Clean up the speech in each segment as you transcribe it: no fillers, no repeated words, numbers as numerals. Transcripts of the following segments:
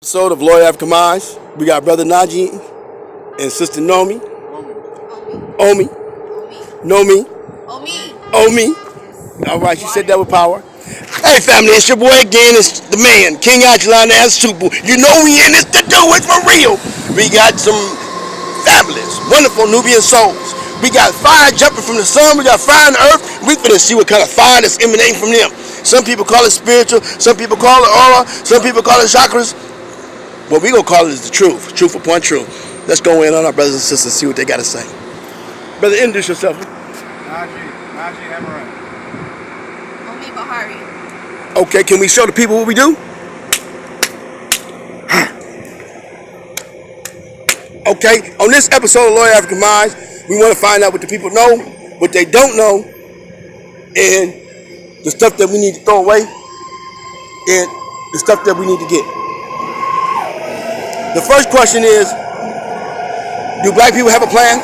episode of Lawyer Africa Minds. We got Brother Najee and Sister Nomi. Omi. Nomi. Omi. All right, she said that with power. Hey, family, it's your boy again. It's the man, King Ajalon as Super. You know we in this to do it for real. We got some fabulous, wonderful Nubian souls. We got fire jumping from the sun. We got fire on the earth. We finna see what kind of fire that's emanating from them. Some people call it spiritual. Some people call it aura. Some people call it chakras. What we gonna call it is the truth. Truth upon truth. Let's go in on our brothers and sisters and see what they gotta say. Brother, introduce yourself. Najee Amaran. Omi Bahari. Okay, can we show the people what we do? Okay, on this episode of Lawyer African Minds, we want to find out what the people know, what they don't know, and the stuff that we need to throw away, and the stuff that we need to get. The first question is, do black people have a plan?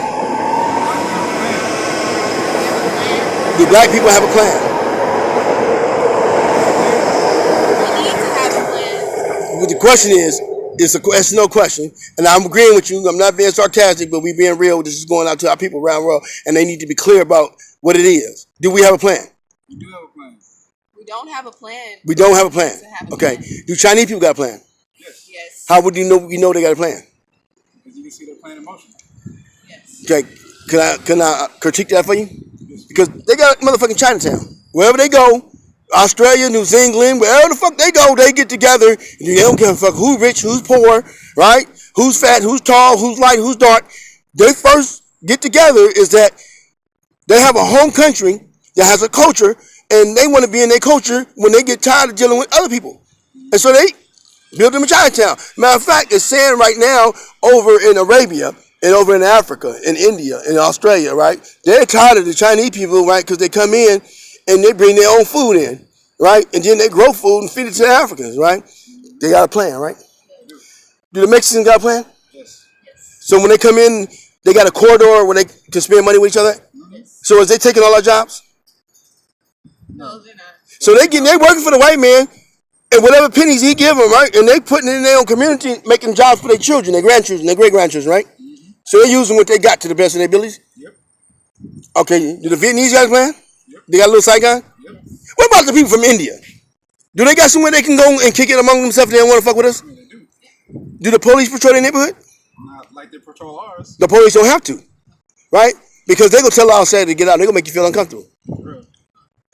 Do black people have a plan? We need to have a plan. What the question is, it's a question, no question, and I'm agreeing with you. I'm not being sarcastic, but we being real. This is going out to our people around the world, and they need to be clear about what it is. Do we have a plan? We do have a plan. We don't have a plan. We don't have a plan. Have a Okay. plan. Do Chinese people got a plan? Yes. How would you know we know they got a plan? Because you can see their plan in motion. Yes. Okay. Can I critique that for you? Because they got motherfucking Chinatown. Wherever they go, Australia, New Zealand, wherever the fuck they go, they get together and they don't give a fuck who's rich, who's poor, right? Who's fat, who's tall, who's light, who's dark. They first get together is that they have a home country that has a culture and they want to be in their culture when they get tired of dealing with other people. And so they build them a Chinatown. Matter of fact, it's saying right now over in Arabia and over in Africa, in India, in Australia, right? They're tired of the Chinese people, right? Because they come in and they bring their own food in, right? And then they grow food and feed it to the Africans, right? They got a plan, right? Do the Mexicans got a plan? Yes. So when they come in, they got a corridor where they can spend money with each other? So is they taking all our jobs? No, they're not. So they working for the white man, and whatever pennies he give them, right? And they putting it in their own community, making jobs for their children, their grandchildren, their great-grandchildren, right? So they're using what they got to the best of their abilities? Yep. Okay, do the Vietnamese guys plan? Yep. They got a little Saigon? Yep. What about the people from India? Do they got somewhere they can go and kick it among themselves if they don't want to fuck with us? They do. Do the police patrol their neighborhood? Not like they patrol ours. The police don't have to, right? Because they're going to tell our Saturday to get out. They're going to make you feel uncomfortable. Real.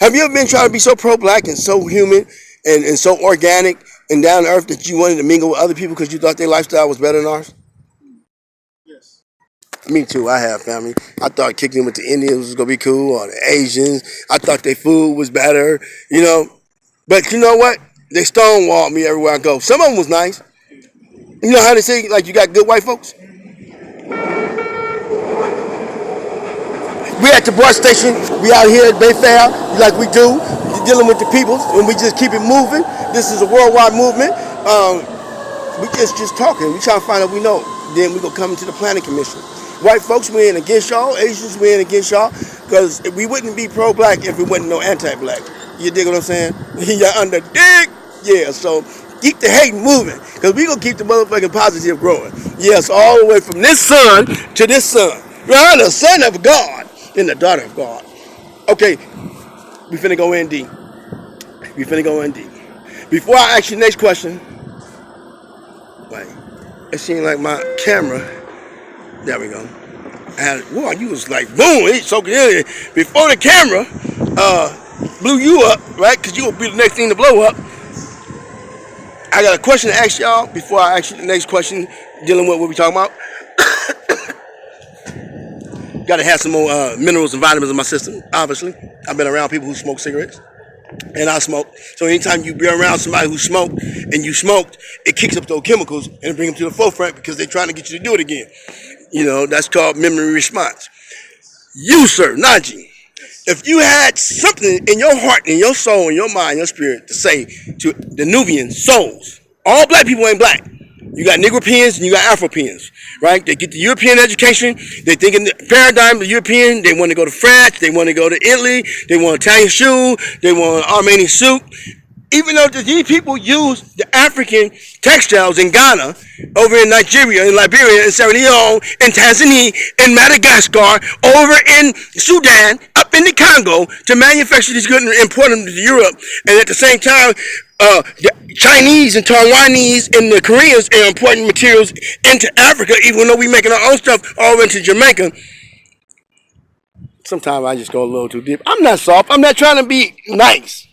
Have you ever been trying to be so pro-black and so human and so organic and down to earth that you wanted to mingle with other people because you thought their lifestyle was better than ours? Yes. Me too, I have, family. I thought kicking with the Indians was going to be cool, or the Asians. I thought their food was better, you know. But you know what? They stonewalled me everywhere I go. Some of them was nice. You know how they say, like, you got good white folks? We at the bus station. We out here at Bayfair, like we do, dealing with the people, and we just keep it moving. This is a worldwide movement. We just talking. We trying to find out we know. Then we gonna come into the planning commission. White folks, we ain't against y'all. Asians, we ain't against y'all. Because we wouldn't be pro-black if we wasn't no anti-black. You dig what I'm saying? You're under dig? Yeah, so keep the hate moving. Because we gonna keep the motherfucking positive growing. Yes, all the way from this sun to this sun. You're the son of God and the daughter of God. Okay, we finna go in deep. Before I ask you the next question, wait, it seemed like my camera, there we go. Whoa, you was like, boom, he's soaking in. Before the camera blew you up, right? Because you gonna be the next thing to blow up. I got a question to ask y'all before I ask you the next question dealing with what we talking about. Got to have some more minerals and vitamins in my system, obviously. I've been around people who smoke cigarettes, and I smoke. So anytime you be around somebody who smoked, and you smoked, it kicks up those chemicals and bring them to the forefront because they're trying to get you to do it again. You know, that's called memory response. You, sir, Najee, if you had something in your heart, in your soul, in your mind, your spirit to say to the Nubian souls, all black people ain't black. You got Negropeans and you got Afropeans, right? They get the European education. They think in the paradigm of the European. They want to go to France. They want to go to Italy. They want Italian shoe. They want Armenian soup. Even though these people use the African textiles in Ghana, over in Nigeria, in Liberia, in Sierra Leone, in Tanzania, in Madagascar, over in Sudan, up in the Congo, to manufacture these goods and import them to Europe, and at the same time, the Chinese and Taiwanese and the Koreans are importing materials into Africa, even though we're making our own stuff all into Jamaica. Sometimes I just go a little too deep. I'm not soft. I'm not trying to be nice.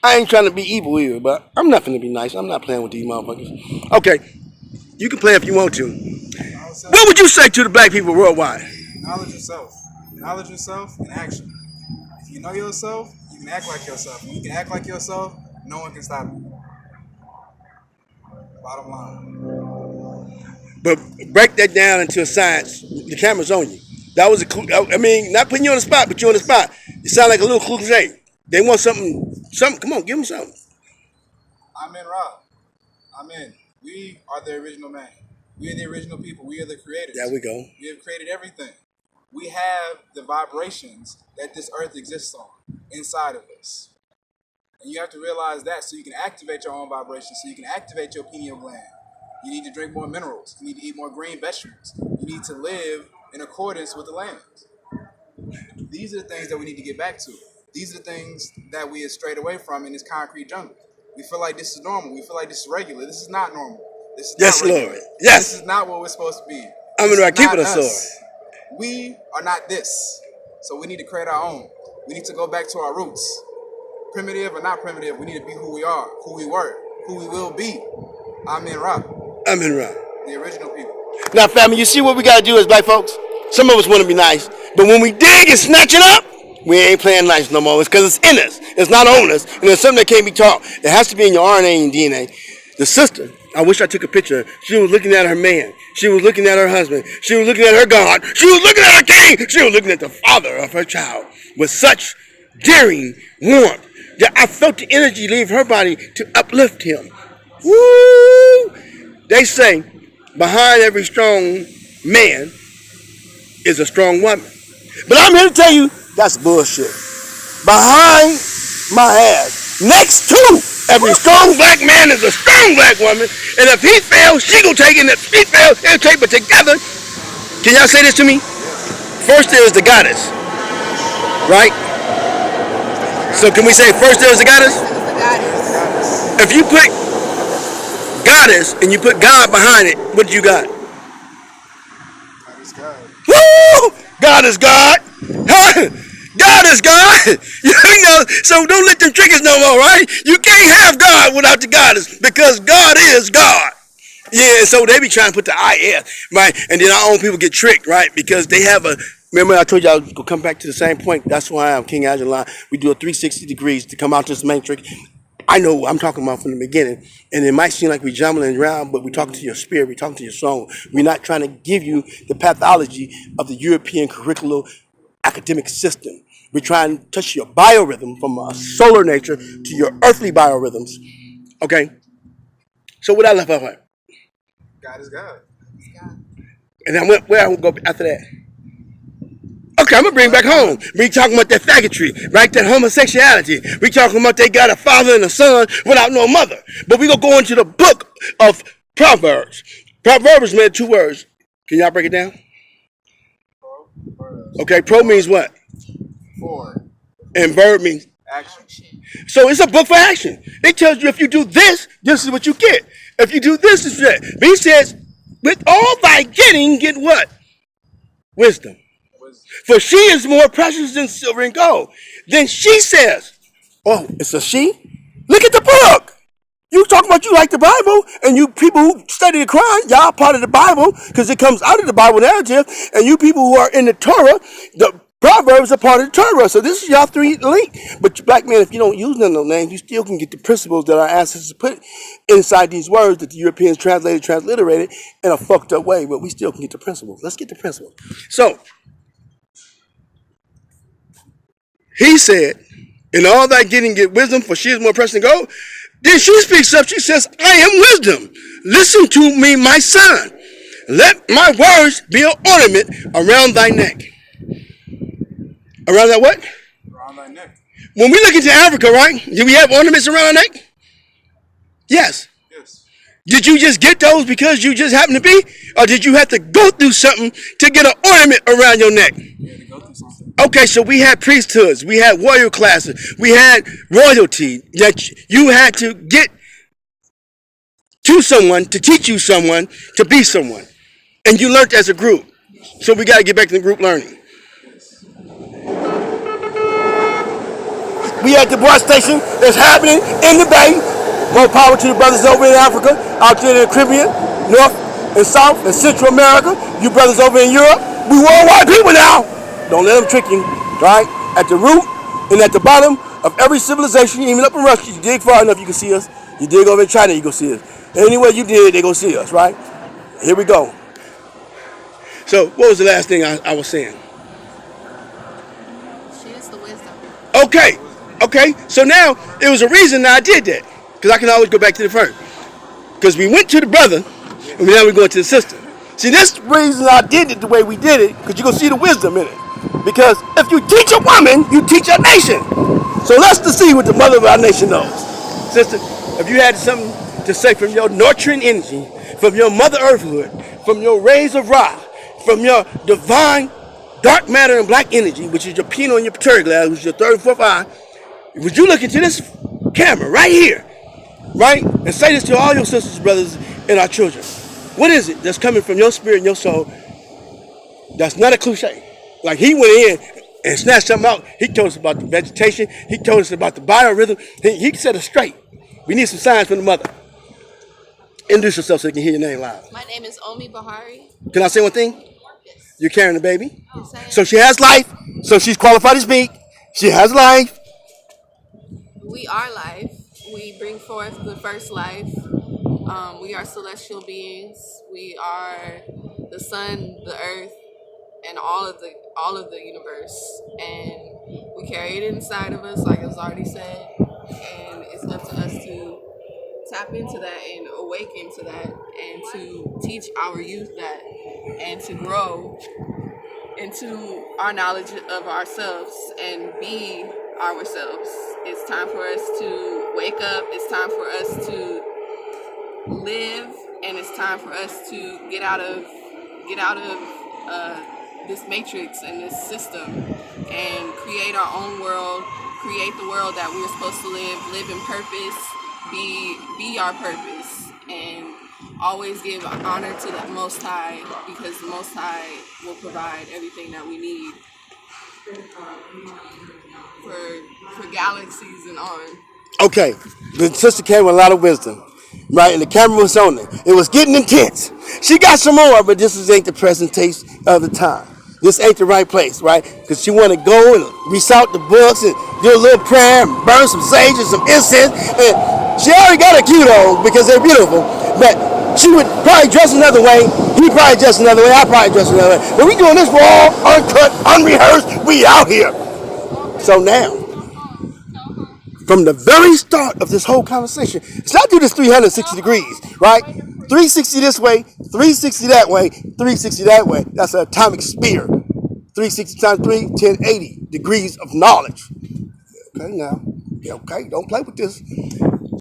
I ain't trying to be evil either, but I'm not going to be nice. I'm not playing with these motherfuckers. Okay, you can play if you want to. What would you say to the black people worldwide? Knowledge yourself. Knowledge yourself and action. If you know yourself, you can act like yourself. When you can act like yourself, no one can stop you. Bottom line. But break that down into a science. The camera's on you. That was a clue. I mean, not putting you on the spot, but you on the spot. You sound like a little cliche. They want something. Come on, give them something. I'm in Rob. I'm in. We are the original man. We are the original people. We are the creators. There we go. We have created everything. We have the vibrations that this earth exists on inside of us. And you have to realize that so you can activate your own vibrations, so you can activate your pineal gland. You need to drink more minerals. You need to eat more green vegetables. You need to live in accordance with the land. These are the things that we need to get back to. These are the things that we have strayed away from in this concrete jungle. We feel like this is normal. We feel like this is regular. This is not normal. This is yes, not regular. Lord. Yes. This is not what we're supposed to be. I'm in the right keeping us, Lord. We are not this. So we need to create our own. We need to go back to our roots. Primitive or not primitive, we need to be who we are, who we were, who we will be. I'm in Rock. I'm in Rock. The original people. Now, family, you see what we got to do as black folks? Some of us want to be nice, but when we dig and snatch it up, we ain't playing nice no more. It's because it's in us. It's not on us. And it's something that can't be taught. It has to be in your RNA and DNA. The sister, I wish I took a picture. She was looking at her man. She was looking at her husband. She was looking at her God. She was looking at her king. She was looking at the father of her child with such daring warmth that I felt the energy leave her body to uplift him. Woo! They say behind every strong man is a strong woman. But I'm here to tell you, that's bullshit. Behind my ass, next to every strong black man is a strong black woman. And if he fails, she gonna take it. And if she fails, they'll take it together. Can y'all say this to me? First there is the goddess. Right? So can we say first there is the goddess? If you put goddess and you put God behind it, what do you got? God is God. Woo! God is God. God is God. You know, so don't let them trick us no more, right? You can't have God without the goddess because God is God. Yeah, so they be trying to put the IF, right? And then our own people get tricked, right? Because they have a, remember I told you I was going to come back to the same point. That's why I'm King Agilon. We do a 360 degrees to come out this matrix. I know what I'm talking about from the beginning. And it might seem like we're jumbling around, but we're talking to your spirit. We're talking to your soul. We're not trying to give you the pathology of the European curricular academic system. We're trying to touch your biorhythm from a solar nature to your earthly biorhythms. Okay? So what I left off at? God is God. And then where I will go after that? Okay, I'm going to bring back home. We talking about that faggotry, right? That homosexuality. We talking about they got a father and a son without no mother. But we going to go into the book of Proverbs. Proverbs meant 2 words. Can y'all break it down? Okay, pro means what? For. And verb means? Action. So it's a book for action. It tells you if you do this, this is what you get. If you do this, this is that. But he says, with all thy getting, get what? Wisdom. For she is more precious than silver and gold. Then she says, oh, it's a she? Look at the book. You talking about you like the Bible, and you people who study the Quran, y'all part of the Bible, because it comes out of the Bible narrative, and you people who are in the Torah, the Proverbs are part of the Torah. So this is y'all 3 link. But you black man, if you don't use none of those names, you still can get the principles that our ancestors put inside these words that the Europeans transliterated in a fucked up way, but we still can get the principles. Let's get the principles. So, he said, in all thy getting, get wisdom, for she is more precious than gold. Then she speaks up, she says, I am wisdom. Listen to me, my son. Let my words be an ornament around thy neck. Around that what? Around thy neck. When we look into Africa, right? Do we have ornaments around our neck? Yes. Yes. Did you just get those because you just happen to be? Or did you have to go through something to get an ornament around your neck? You had to go through something. Okay, so we had priesthoods, we had warrior classes, we had royalty that you had to get to someone to teach you someone to be someone. And you learned as a group. So we got to get back to the group learning. We at the bus station that's happening in the Bay. More power to the brothers over in Africa, out there in the Caribbean, North and South and Central America. You brothers over in Europe. We worldwide people now. Don't let them trick you, right? At the root and at the bottom of every civilization, even up in Russia, you dig far enough, you can see us. You dig over in China, you can see us. Anywhere you dig, they gonna see us, right? Here we go. So, what was the last thing I was saying? She is the wisdom. Okay. So now it was a reason that I did that, because I can always go back to the first. Because we went to the brother, and now we're going to the sister. See, this is the reason I did it the way we did it, because you're gonna see the wisdom in it. Because if you teach a woman, you teach a nation. So let's see what the mother of our nation knows. Sister, if you had something to say from your nurturing energy, from your mother earthhood, from your rays of Ra, from your divine dark matter and black energy, which is your pineal and your pituitary gland, which is your third and fourth eye, would you look into this camera right here, right, and say this to all your sisters, brothers, and our children? What is it that's coming from your spirit and your soul that's not a cliche? Like he went in and snatched something out. He told us about the vegetation. He told us about the biorhythm. He set us straight. We need some signs from the mother. Introduce yourself so they can hear your name loud. My name is Omi Bahari. Can I say one thing? Yes. You're carrying a baby. Yes, I am. So she has life. So she's qualified to speak. She has life. We are life. We bring forth the first life. We are celestial beings. We are the sun, the earth, and all of the universe. And we carry it inside of us, like it was already said. And it's up to us to tap into that and awaken to that, and to teach our youth that, and to grow into our knowledge of ourselves and be ourselves. It's time for us to wake up. It's time for us to live, and it's time for us to get out of this matrix and this system and create our own world, create the world that we're supposed to live in purpose, be our purpose, and always give honor to the Most High, because the Most High will provide everything that we need for galaxies and on. Okay, the sister came with a lot of wisdom, right? And the camera was on it. It was getting intense. She got some more, but this ain't the presentation of the time. This ain't the right place, right? Because she want to go and recite the books and do a little prayer and burn some sage and some incense. And she already got a cute on because they're beautiful. But she would probably dress another way. He probably dress another way. I probably dress another way. But we doing this raw, uncut, unrehearsed. We out here. So now, from the very start of this whole conversation, so I do this 360 degrees, right? 360 this way, 360 that way, 360 that way. That's an atomic spear. 360 times 3, 1080 degrees of knowledge. Okay, now. Okay, don't play with this.